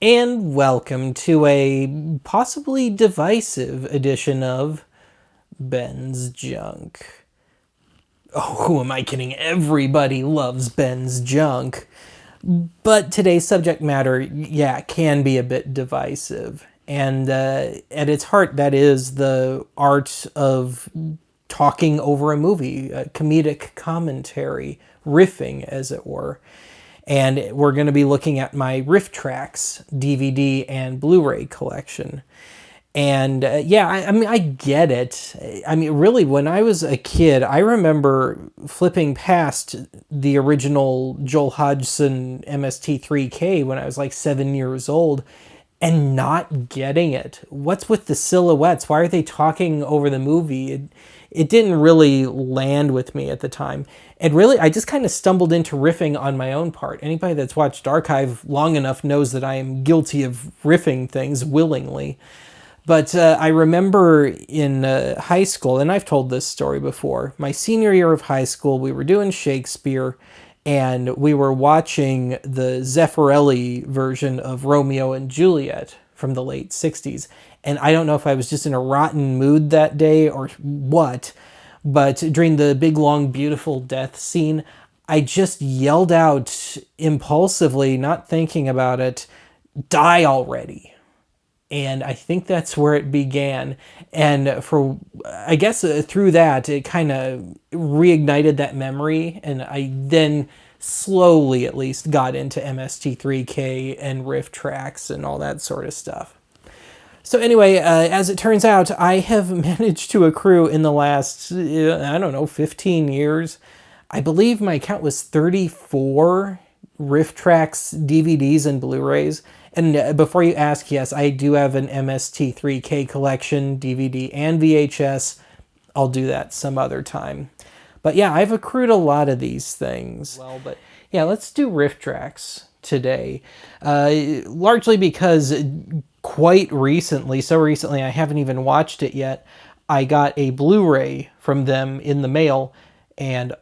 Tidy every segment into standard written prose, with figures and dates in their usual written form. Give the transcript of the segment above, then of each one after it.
And welcome to a possibly divisive edition of Ben's Junk. Oh, who am I kidding? Everybody loves Ben's Junk. But today's subject matter, yeah, can be a bit divisive. And at its heart, that is the art of talking over a movie, comedic commentary, riffing, as it were. And we're going to be looking at my Rifftrax DVD and Blu-ray collection. And yeah, I mean, I get it. I mean, really, when I was a kid, I remember flipping past the original Joel Hodgson MST3K when I was like 7 years old and not getting it. What's with the silhouettes? Why are they talking over the movie? It didn't really land with me at the time. And really, I just kind of stumbled into riffing on my own part. Anybody that's watched Archive long enough knows that I am guilty of riffing things willingly. But I remember in high school, and I've told this story before, my senior year of high school, we were doing Shakespeare, and we were watching the Zeffirelli version of Romeo and Juliet from the late 60s. And I don't know if I was just in a rotten mood that day or what, but during the big, long, beautiful death scene, I just yelled out impulsively, not thinking about it, "Die already." And I think that's where it began. And for, I guess through that, it kind of reignited that memory. And I then slowly, at least, got into MST3K and Rifftrax and all that sort of stuff. So anyway, as it turns out, I have managed to accrue in the last, I don't know, 15 years. I believe my count was 34 Rifftrax DVDs and Blu-rays. And before you ask, yes, I do have an MST3K collection, DVD and VHS. I'll do that some other time. But yeah, I've accrued a lot of these things. Well, but yeah, let's do Rifftrax today. Largely because quite recently, so recently I haven't even watched it yet, I got a Blu-ray from them in the mail, and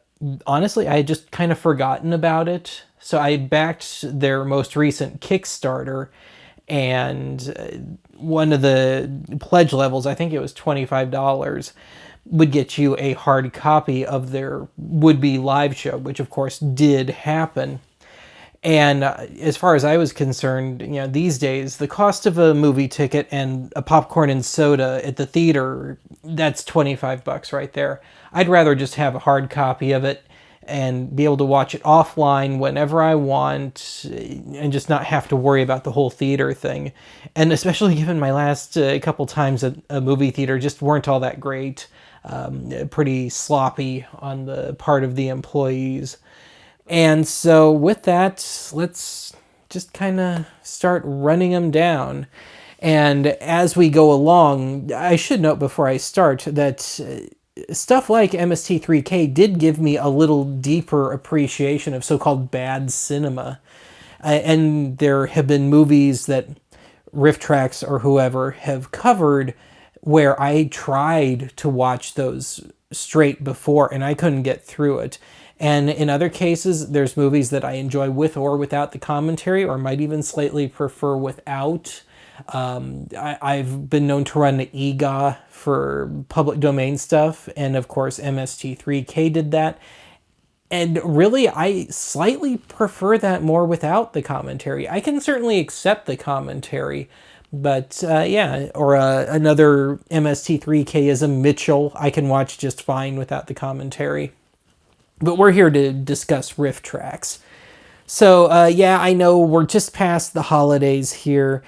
honestly, I had just kind of forgotten about it. So I backed their most recent Kickstarter, and one of the pledge levels, I think it was $25, would get you a hard copy of their would-be live show, which of course did happen. And as far as I was concerned, you know, these days, the cost of a movie ticket and a popcorn and soda at the theater, that's $25 right there. I'd rather just have a hard copy of it and be able to watch it offline whenever I want and just not have to worry about the whole theater thing. And especially given my last couple times at a movie theater just weren't all that great, pretty sloppy on the part of the employees. And so with that, let's just kind of start running them down. And as we go along, I should note before I start that stuff like MST3K did give me a little deeper appreciation of so-called bad cinema. And there have been movies that Rifftrax or whoever have covered where I tried to watch those straight before and I couldn't get through it. And in other cases, there's movies that I enjoy with or without the commentary, or might even slightly prefer without. I've been known to run the EGA for public domain stuff, and of course MST3K did that. And really, I slightly prefer that more without the commentary. I can certainly accept the commentary, but yeah, or another MST3K-ism, Mitchell, I can watch just fine without the commentary. But we're here to discuss Rifftrax. So yeah, I know we're just past the holidays here,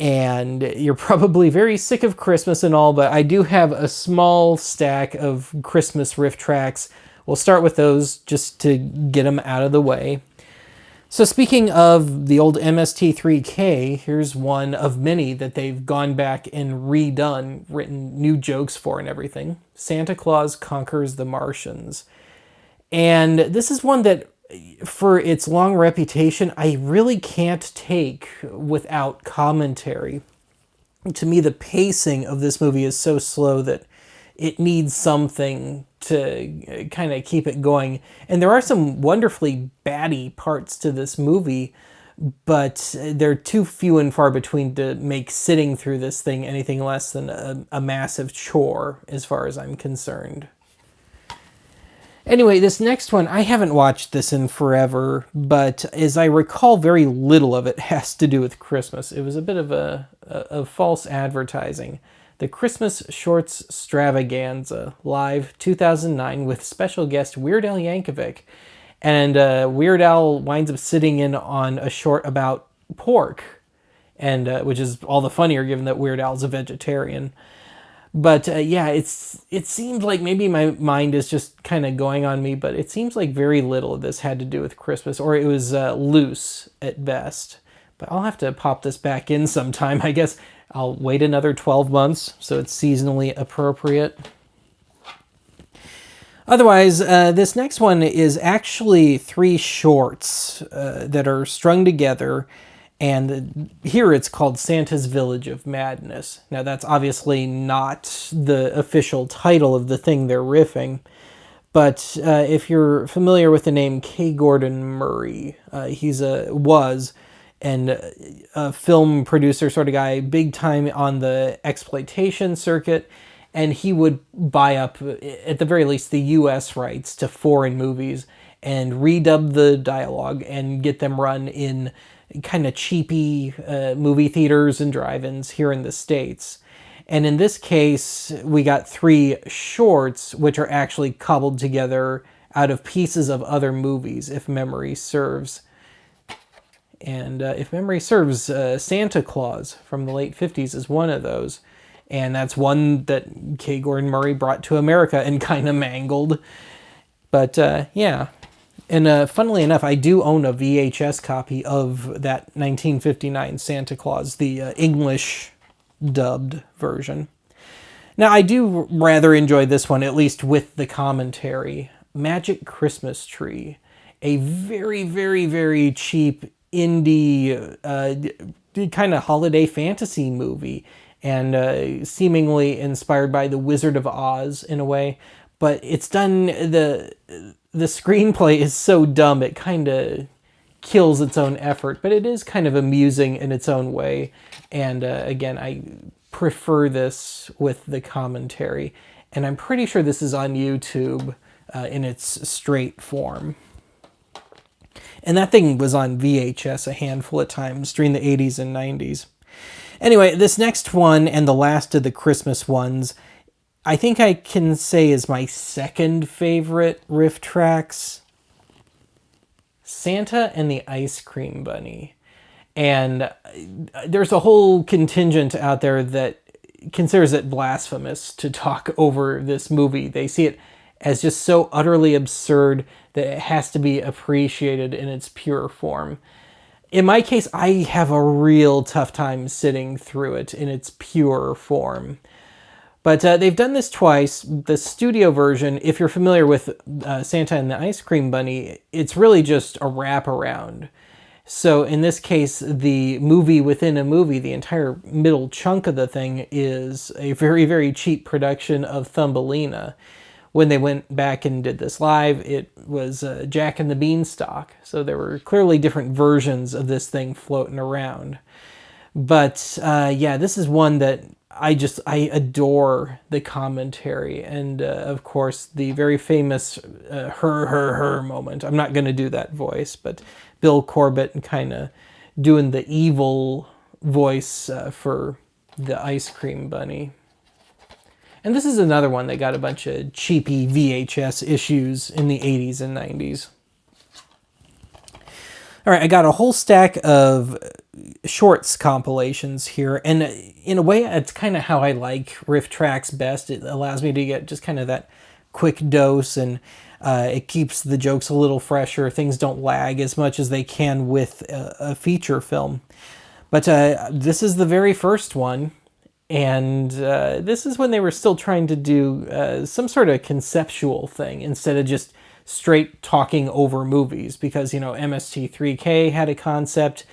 and you're probably very sick of Christmas and all, but I do have a small stack of Christmas Rifftrax. We'll start with those just to get them out of the way. So speaking of the old MST3K, here's one of many that they've gone back and redone, written new jokes for and everything. Santa Claus Conquers the Martians. And this is one that, for its long reputation, I really can't take without commentary. To me, the pacing of this movie is so slow that it needs something to kind of keep it going. And there are some wonderfully batty parts to this movie, but they're too few and far between to make sitting through this thing anything less than a massive chore, as far as I'm concerned. Anyway, this next one, I haven't watched this in forever, but as I recall, very little of it has to do with Christmas. It was a bit of a false advertising. The Christmas Shorts Stravaganza, live 2009, with special guest Weird Al Yankovic. And Weird Al winds up sitting in on a short about pork, and which is all the funnier given that Weird Al's a vegetarian. But yeah, it seems like maybe my mind is just kind of going on me, but it seems like very little of this had to do with Christmas, or it was loose at best. But I'll have to pop this back in sometime. I guess I'll wait another 12 months, so it's seasonally appropriate. Otherwise, this next one is actually 3 shorts that are strung together, and here it's called Santa's Village of Madness. Now, that's obviously not the official title of the thing they're riffing, but if you're familiar with the name K. Gordon Murray, he's a film producer sort of guy, big time on the exploitation circuit, and he would buy up, at the very least, the US rights to foreign movies and redub the dialogue and get them run in kind of cheapy movie theaters and drive-ins here in the States. And in this case, we got 3 shorts, which are actually cobbled together out of pieces of other movies, if memory serves. And if memory serves, Santa Claus from the late 50s is one of those. And that's one that K. Gordon Murray brought to America and kind of mangled. But yeah. And funnily enough, I do own a VHS copy of that 1959 Santa Claus, the English dubbed version. Now, I do rather enjoy this one, at least with the commentary. Magic Christmas Tree. A very, very, very cheap indie kind of holiday fantasy movie, and seemingly inspired by The Wizard of Oz in a way. But it's done, the screenplay is so dumb, it kind of kills its own effort, but it is kind of amusing in its own way. And again, I prefer this with the commentary. And I'm pretty sure this is on YouTube in its straight form. And that thing was on VHS a handful of times during the 80s and 90s. Anyway, this next one, and the last of the Christmas ones, I think I can say is my second favorite Rifftrax. Santa and the Ice Cream Bunny. And there's a whole contingent out there that considers it blasphemous to talk over this movie. They see it as just so utterly absurd that it has to be appreciated in its pure form. In my case, I have a real tough time sitting through it in its pure form. But they've done this twice. The studio version, if you're familiar with Santa and the Ice Cream Bunny, it's really just a wraparound. So in this case, the movie within a movie, the entire middle chunk of the thing is a very, very cheap production of Thumbelina. When they went back and did this live, it was Jack and the Beanstalk. So there were clearly different versions of this thing floating around. But yeah, this is one that I adore the commentary. And of course, the very famous her moment. I'm not going to do that voice, but Bill Corbett kind of doing the evil voice for the Ice Cream Bunny. And this is another one that got a bunch of cheapy VHS issues in the 80s and 90s. All right, I got a whole stack of shorts compilations here. And in a way, it's kind of how I like Rifftrax best. It allows me to get just kind of that quick dose, and it keeps the jokes a little fresher. Things don't lag as much as they can with a feature film. But this is the very first one. And this is when they were still trying to do some sort of conceptual thing instead of just straight talking over movies. Because, you know, MST3K had a concept.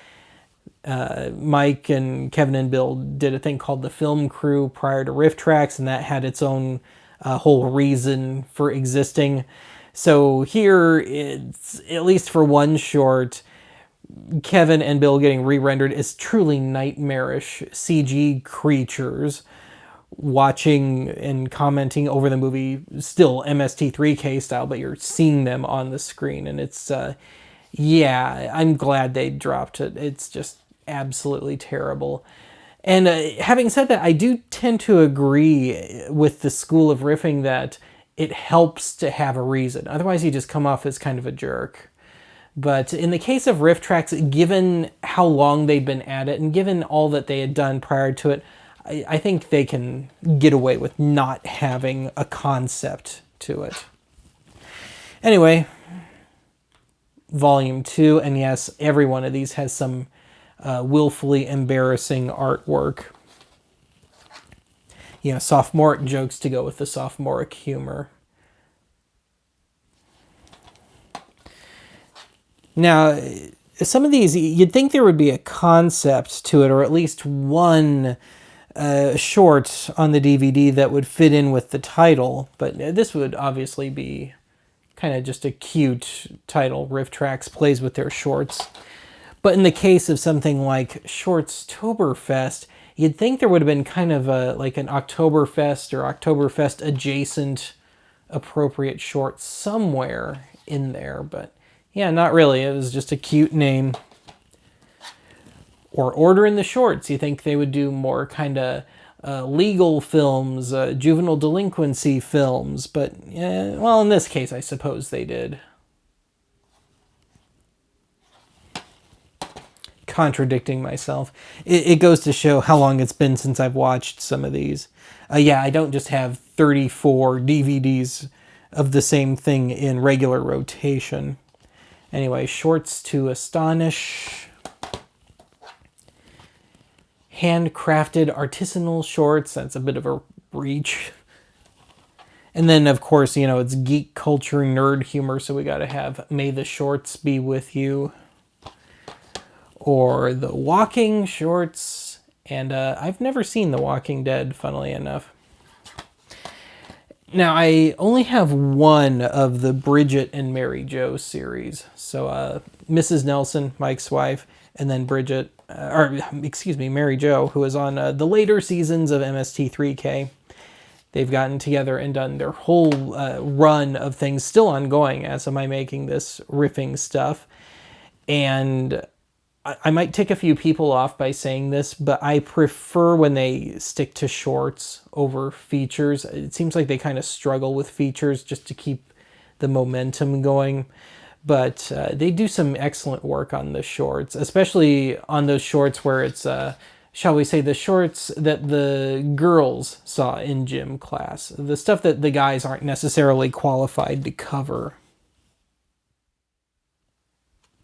Mike and Kevin and Bill did a thing called the Film Crew prior to Rifftrax, and that had its own whole reason for existing. So here, it's, at least for one short, Kevin and Bill getting re-rendered as truly nightmarish CG creatures, watching and commenting over the movie, still MST3K style, but you're seeing them on the screen, and it's yeah, I'm glad they dropped it. It's just absolutely terrible. And having said that, I do tend to agree with the school of riffing that it helps to have a reason. Otherwise, you just come off as kind of a jerk. But in the case of Rifftrax, given how long they'd been at it and given all that they had done prior to it, I think they can get away with not having a concept to it. Anyway, Volume 2, and yes, every one of these has some willfully embarrassing artwork. You know, sophomoric jokes to go with the sophomoric humor. Now, some of these, you'd think there would be a concept to it, or at least one short on the DVD that would fit in with the title, but this would obviously be kind of just a cute title. Rifftrax plays with their shorts. But in the case of something like Shortstoberfest, you'd think there would have been kind of like an Oktoberfest or Oktoberfest adjacent appropriate short somewhere in there, but yeah, not really. It was just a cute name. Or Order in the Shorts. You think they would do more kind of legal films, juvenile delinquency films, but well, in this case, I suppose they did. Contradicting myself. It goes to show how long it's been since I've watched some of these. Yeah, I don't just have 34 DVDs of the same thing in regular rotation. Anyway, Shorts to Astonish. Handcrafted artisanal shorts. That's a bit of a reach. And then, of course, you know, it's geek culture, nerd humor, so we got to have May the Shorts Be With You. Or The Walking Shorts. And I've never seen The Walking Dead, funnily enough. Now, I only have one of the Bridget and Mary Jo series. So, Mrs. Nelson, Mike's wife, and then Bridget, Mary Jo, who is on the later seasons of MST3K. They've gotten together and done their whole run of things, still ongoing as am I making this riffing stuff. And I might tick a few people off by saying this, but I prefer when they stick to shorts over features. It seems like they kind of struggle with features just to keep the momentum going. But they do some excellent work on the shorts, especially on those shorts where it's, shall we say, the shorts that the girls saw in gym class. The stuff that the guys aren't necessarily qualified to cover.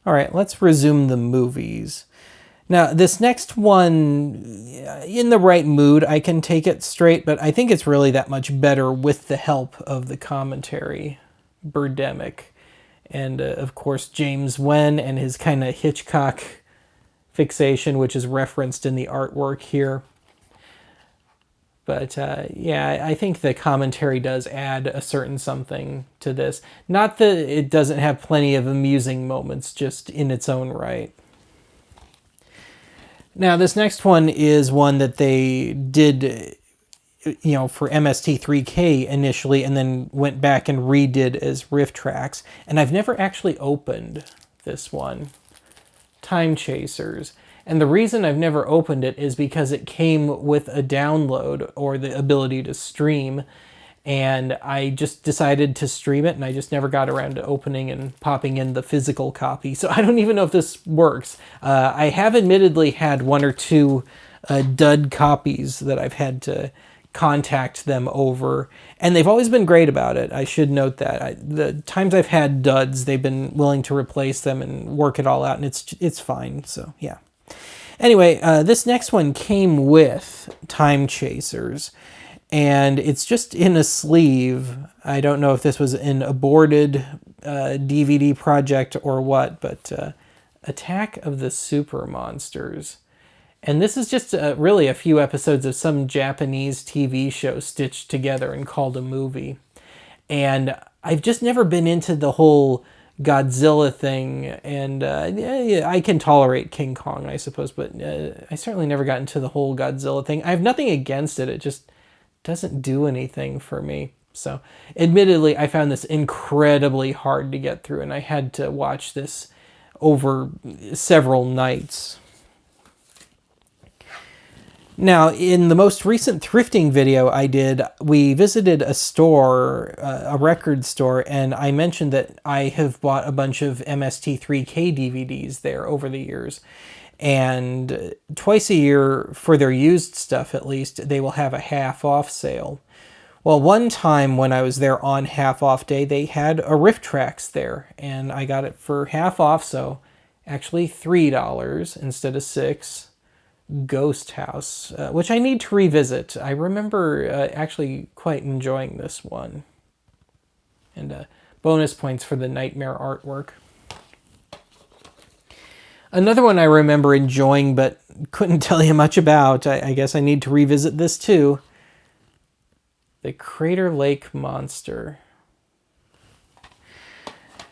All right, let's resume the movies. Now, this next one, in the right mood, I can take it straight, but I think it's really that much better with the help of the commentary. Birdemic. And, of course, James Wen and his kind of Hitchcock fixation, which is referenced in the artwork here. But, yeah, I think the commentary does add a certain something to this. Not that it doesn't have plenty of amusing moments, just in its own right. Now, this next one is one that they did, you know, for MST3K initially, and then went back and redid as Rifftrax. And I've never actually opened this one, Time Chasers. And the reason I've never opened it is because it came with a download or the ability to stream. And I just decided to stream it, and I just never got around to opening and popping in the physical copy. So I don't even know if this works. I have admittedly had one or two dud copies that I've had to contact them over, and they've always been great about it. I should note that. The times I've had duds, they've been willing to replace them and work it all out, and it's fine. So, yeah. Anyway, this next one came with Time Chasers, and it's just in a sleeve. I don't know if this was an aborted DVD project or what, but Attack of the Super Monsters. And this is just really a few episodes of some Japanese TV show stitched together and called a movie. And I've just never been into the whole Godzilla thing, and yeah, I can tolerate King Kong, I suppose, but I certainly never got into the whole Godzilla thing. I have nothing against it, it just doesn't do anything for me. So, admittedly, I found this incredibly hard to get through, and I had to watch this over several nights. Now, in the most recent thrifting video I did, we visited a store, a record store, and I mentioned that I have bought a bunch of MST3K DVDs there over the years. And twice a year, for their used stuff at least, they will have a half-off sale. Well, one time when I was there on half-off day, they had a Rifftrax there, and I got it for half off, so actually $3 instead of $6. Ghost House, which I need to revisit. I remember actually quite enjoying this one. And bonus points for the nightmare artwork. Another one I remember enjoying but couldn't tell you much about, I guess I need to revisit this too. The Crater Lake Monster.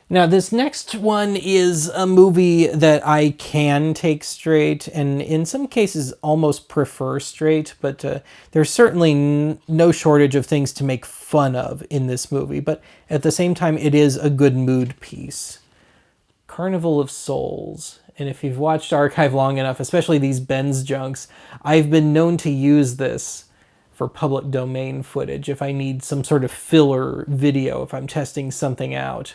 Now, this next one is a movie that I can take straight, and in some cases almost prefer straight, but there's certainly no shortage of things to make fun of in this movie, but at the same time, it is a good mood piece. Carnival of Souls. And if you've watched Archive long enough, especially these Ben's junks, I've been known to use this for public domain footage if I need some sort of filler video, if I'm testing something out.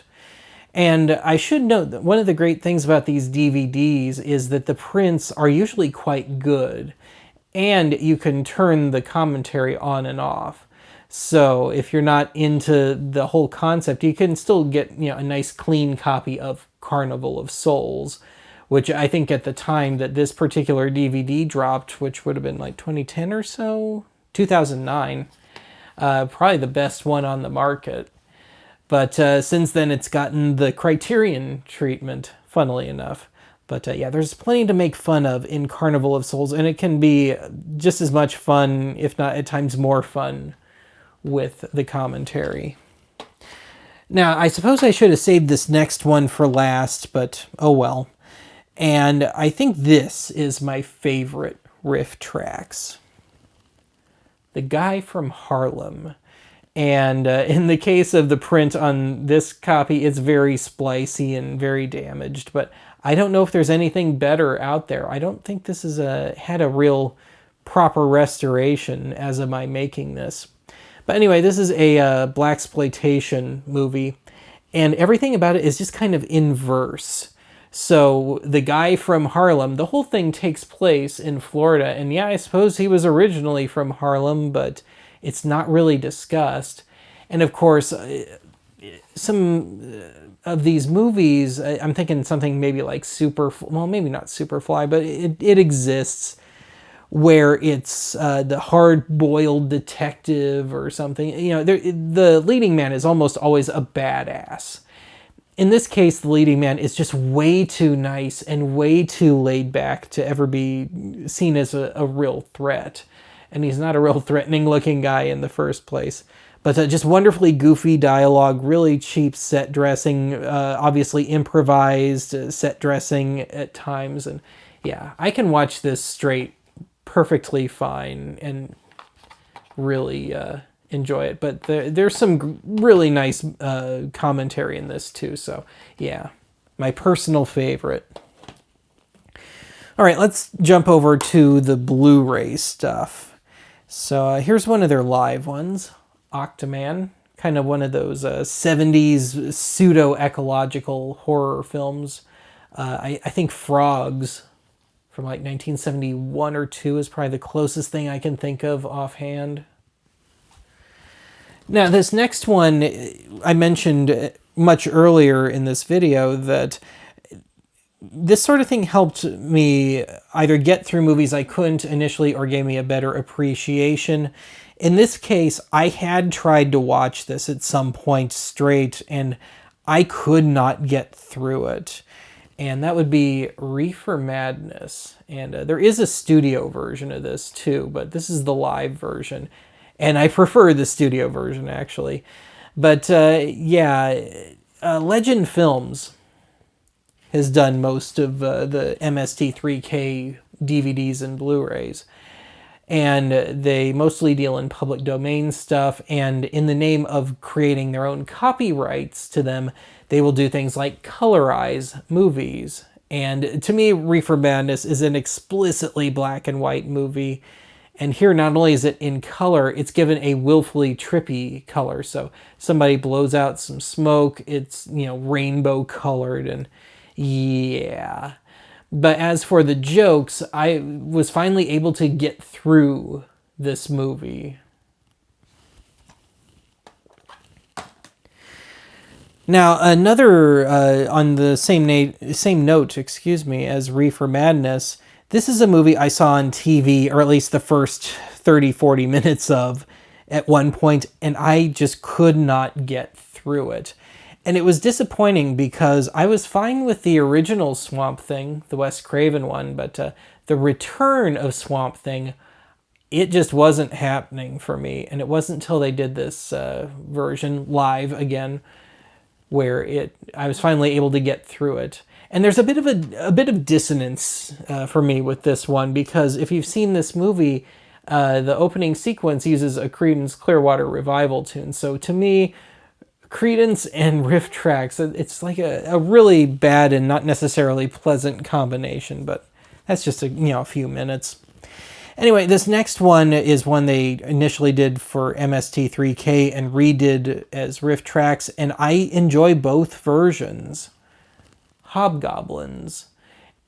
And I should note that one of the great things about these DVDs is that the prints are usually quite good, and you can turn the commentary on and off. So if you're not into the whole concept, you can still get, you know, a nice clean copy of Carnival of Souls, which I think at the time that this particular DVD dropped, which would have been like 2010 or so, 2009, probably the best one on the market. But since then, it's gotten the Criterion treatment, funnily enough. But yeah, there's plenty to make fun of in Carnival of Souls, and it can be just as much fun, if not at times more fun, with the commentary. Now, I suppose I should have saved this next one for last, but oh well. And I think this is my favorite Rifftrax. The Guy from Harlem. And in the case of the print on this copy, it's very splicey and very damaged, but I don't know if there's anything better out there. I don't think this is had a real proper restoration as of my making this. But anyway, this is a blaxploitation movie, and everything about it is just kind of in verse. So the Guy from Harlem, the whole thing takes place in Florida, and yeah, I suppose he was originally from Harlem, but it's not really discussed. And of course, some of these movies, I'm thinking something maybe like well, maybe not Superfly, but it exists, where it's the hard-boiled detective or something. You know, the leading man is almost always a badass. In this case, the leading man is just way too nice and way too laid back to ever be seen as a real threat. And he's not a real threatening-looking guy in the first place. But just wonderfully goofy dialogue, really cheap set dressing, obviously improvised set dressing at times. And yeah, I can watch this straight perfectly fine and really enjoy it. But there's some really nice commentary in this too. So yeah, my personal favorite. All right, let's jump over to the Blu-ray stuff. So here's one of their live ones, Octoman, kind of one of those 70s pseudo-ecological horror films. I think Frogs from like 1971 or 2 is probably the closest thing I can think of offhand. Now this next one, I mentioned much earlier in this video that this sort of thing helped me either get through movies I couldn't initially or gave me a better appreciation. In this case, I had tried to watch this at some point straight, and I could not get through it. And that would be Reefer Madness. And there is a studio version of this too, but this is the live version. And I prefer the studio version, actually. But yeah, Legend Films has done most of the MST3K DVDs and Blu-rays. And they mostly deal in public domain stuff, and in the name of creating their own copyrights to them, they will do things like colorize movies. And to me, Reefer Madness is an explicitly black and white movie. And here, not only is it in color, it's given a willfully trippy color. So somebody blows out some smoke, it's, rainbow colored, and yeah. But as for the jokes, I was finally able to get through this movie. Now, another, on the same note, as Reefer Madness, this is a movie I saw on TV, or at least the first 30, 40 minutes of at one point, and I just could not get through it. And it was disappointing because I was fine with the original Swamp Thing, the Wes Craven one, but the return of Swamp Thing, it just wasn't happening for me. And it wasn't until they did this version live again where I was finally able to get through it. And there's a bit of dissonance for me with this one, because if you've seen this movie, the opening sequence uses a Creedence Clearwater Revival tune. So to me, Creedence and Rifftrax, it's like a really bad and not necessarily pleasant combination, but that's just a few minutes. Anyway, this next one is one they initially did for MST3K and redid as Rifftrax, and I enjoy both versions. Hobgoblins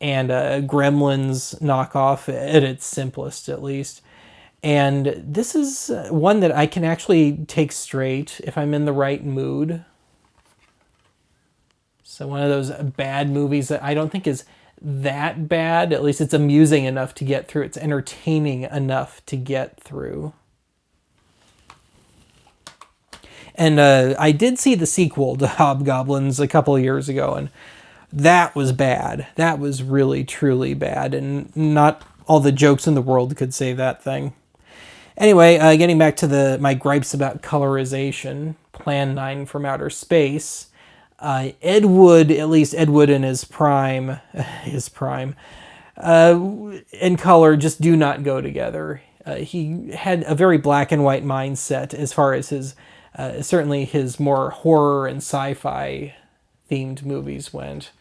and Gremlins knockoff at its simplest, at least. And this is one that I can actually take straight if I'm in the right mood. So one of those bad movies that I don't think is that bad. At least it's amusing enough to get through. It's entertaining enough to get through. And I did see the sequel to Hobgoblins a couple of years ago, and that was bad. That was really, truly bad, and not all the jokes in the world could save that thing. Anyway, getting back to my gripes about colorization, Plan 9 from Outer Space, Ed Wood, at least Ed Wood in his prime, and color just do not go together. He had a very black and white mindset as far as certainly his more horror and sci-fi themed movies went.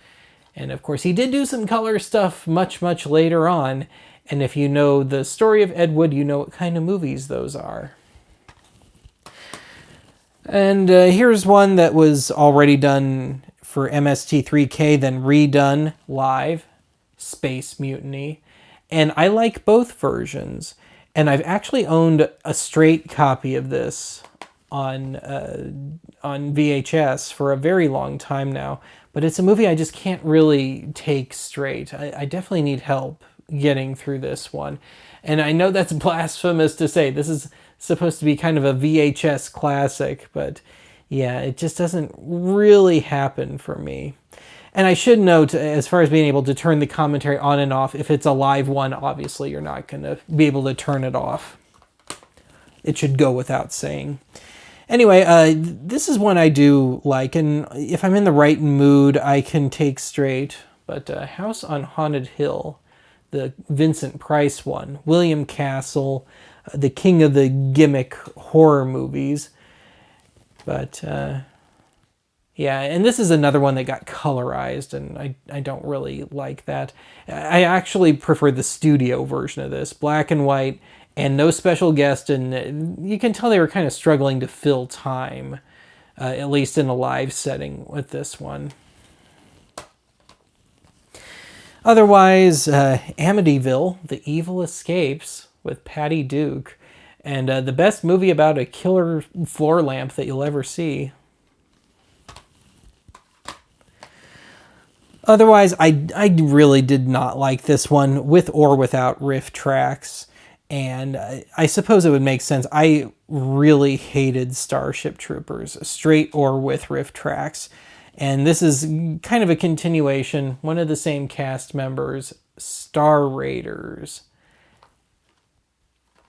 And of course, he did do some color stuff much, much later on. And if you know the story of Ed Wood, you know what kind of movies those are. And here's one that was already done for MST3K, then redone live, Space Mutiny. And I like both versions. And I've actually owned a straight copy of this on VHS for a very long time now. But it's a movie I just can't really take straight. I definitely need help getting through this one. And I know that's blasphemous to say. This is supposed to be kind of a VHS classic, but yeah, it just doesn't really happen for me. And I should note, as far as being able to turn the commentary on and off, if it's a live one, obviously you're not going to be able to turn it off. It should go without saying. Anyway, this is one I do like, and if I'm in the right mood, I can take straight. But House on Haunted Hill, the Vincent Price one, William Castle, the king of the gimmick horror movies. But yeah, and this is another one that got colorized, and I don't really like that. I actually prefer the studio version of this, black and white, and no special guest, and you can tell they were kind of struggling to fill time, at least in a live setting with this one. Otherwise, Amityville, The Evil Escapes with Patty Duke, and the best movie about a killer floor lamp that you'll ever see. Otherwise, I really did not like this one, with or without Rifftrax. And I suppose it would make sense. I really hated Starship Troopers, straight or with Rifftrax. And this is kind of a continuation, one of the same cast members, Star Raiders.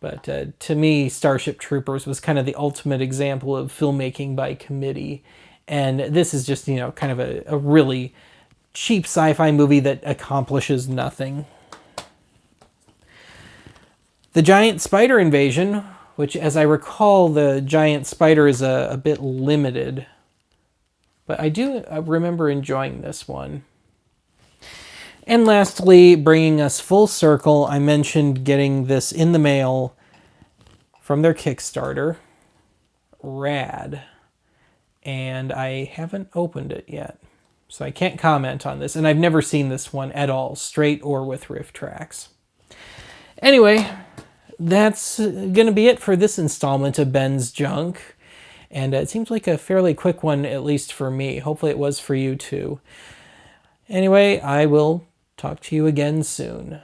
But to me, Starship Troopers was kind of the ultimate example of filmmaking by committee. And this is just, you know, kind of a really cheap sci-fi movie that accomplishes nothing. The Giant Spider Invasion, which, as I recall, the giant spider is a bit limited. But I do remember enjoying this one. And lastly, bringing us full circle, I mentioned getting this in the mail from their Kickstarter. Rad. And I haven't opened it yet. So I can't comment on this. And I've never seen this one at all, straight or with Rifftrax. Anyway, that's going to be it for this installment of Ben's Junk. And it seems like a fairly quick one, at least for me. Hopefully it was for you too. Anyway, I will talk to you again soon.